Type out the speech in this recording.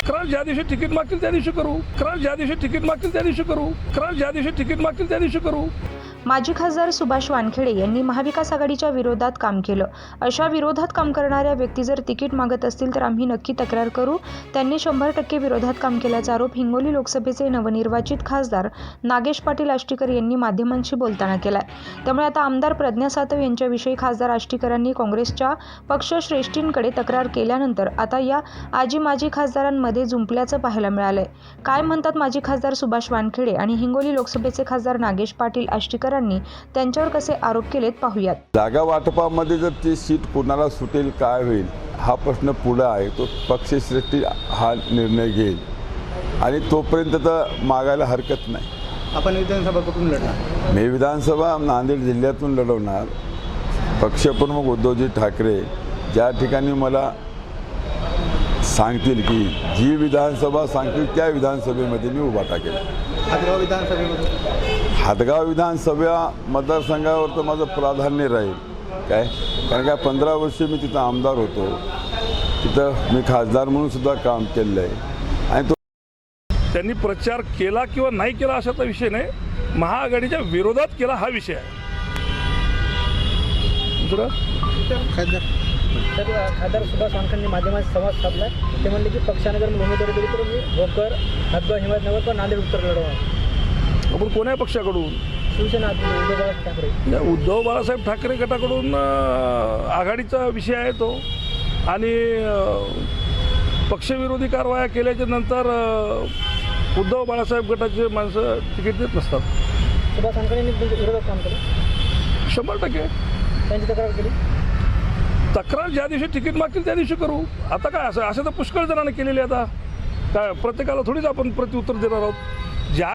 तक्रार ज्या दिवशी तिकीट मागतील त्या दिवशी करू. तक्रार ज्या दिवशी तिकीट मागतील त्या दिवशी करू. तक्रार ज्या दिवशी तिकीट मागतील त्या दिवशी करू. माजी खासदार सुभाष वानखेडे यांनी महाविकास आघाडीच्या विरोधात काम केलं. अशा विरोधात काम करणाऱ्या व्यक्ती जर तिकीट मागत असतील तर आम्ही नक्की तक्रार करू. त्यांनी 100% विरोधात काम केल्याचा आरोप हिंगोली लोकसभेचे नवनिर्वाचित खासदार नागेश पाटील आष्टीकर यांनी माध्यमांशी बोलताना केलाय. त्यामुळे आता आमदार प्रज्ञा सातव यांच्याविषयी खासदार आष्टीकरांनी काँग्रेसच्या पक्षश्रेष्ठींकडे तक्रार केल्यानंतर आता या आजी माजी खासदारांमध्ये जुंपल्याचं पाहायला मिळालंय. काय म्हणतात माजी खासदार सुभाष वानखेडे आणि हिंगोली लोकसभेचे खासदार नागेश पाटील आष्टीकर त्यांच्यावर कसे आरोप केलेत पाहूयात. जागा वाटपामध्ये जर ती सीट कुणाला सुटेल काय होईल हा प्रश्न पुढे आहे. तो पक्षश्रेष्ठी हा निर्णय घेईल आणि तोपर्यंत तर मागायला हरकत नाही. आपण विधानसभा कुठून लढणार? मी विधानसभा नांदेड जिल्ह्यातून लढवणार. पक्षप्रमुख उद्धवजी ठाकरे ज्या ठिकाणी मला सांगतील की जी विधानसभा सांगतील त्या विधानसभेमध्ये मी उभा टाकेल. हातगाव विधानसभेमध्ये हातगाव विधानसभा मतदारसंघावर तर माझं प्राधान्य राहील. काय कारण काय 15 वर्ष मी तिथं आमदार होतो. तिथं मी खासदार म्हणून सुद्धा काम केलेलं आहे आणि तो त्यांनी प्रचार केला किंवा नाही केला अशाचा विषय नाही. महाआघाडीच्या विरोधात केला हा विषय आहे. दुसरं खासदार सुभाष वानखेडेंनी माध्यमांशी संवाद साधला. ते म्हणले की पक्षाने जर उमेदवारी दिली तर मी भोकर, हातगाव, हिमायतनगर किंवा नांदेड उत्तर लढवणार. आपण कोण्या पक्षाकडून? शिवसेना उद्धव बाळासाहेब ठाकरे. उद्धव बाळासाहेब ठाकरे गटाकडून आघाडीचा विषय आहे तो. आणि पक्षविरोधी कारवाया केल्याच्या नंतर उद्धव बाळासाहेब गटाचे माणसं तिकीट देत नसतात. सुभाष वानखेडेंनी विरोधात काम केलं. 100% त्यांची तक्रार केली. तक्रार ज्या दिवशी तिकीट मागतील त्या दिवशी करू. आता काय असं तर पुष्कळ जणांनी केलेली. आता काय प्रत्येकाला थोडीच आपण प्रत्युत्तर देणार आहोत. ज्या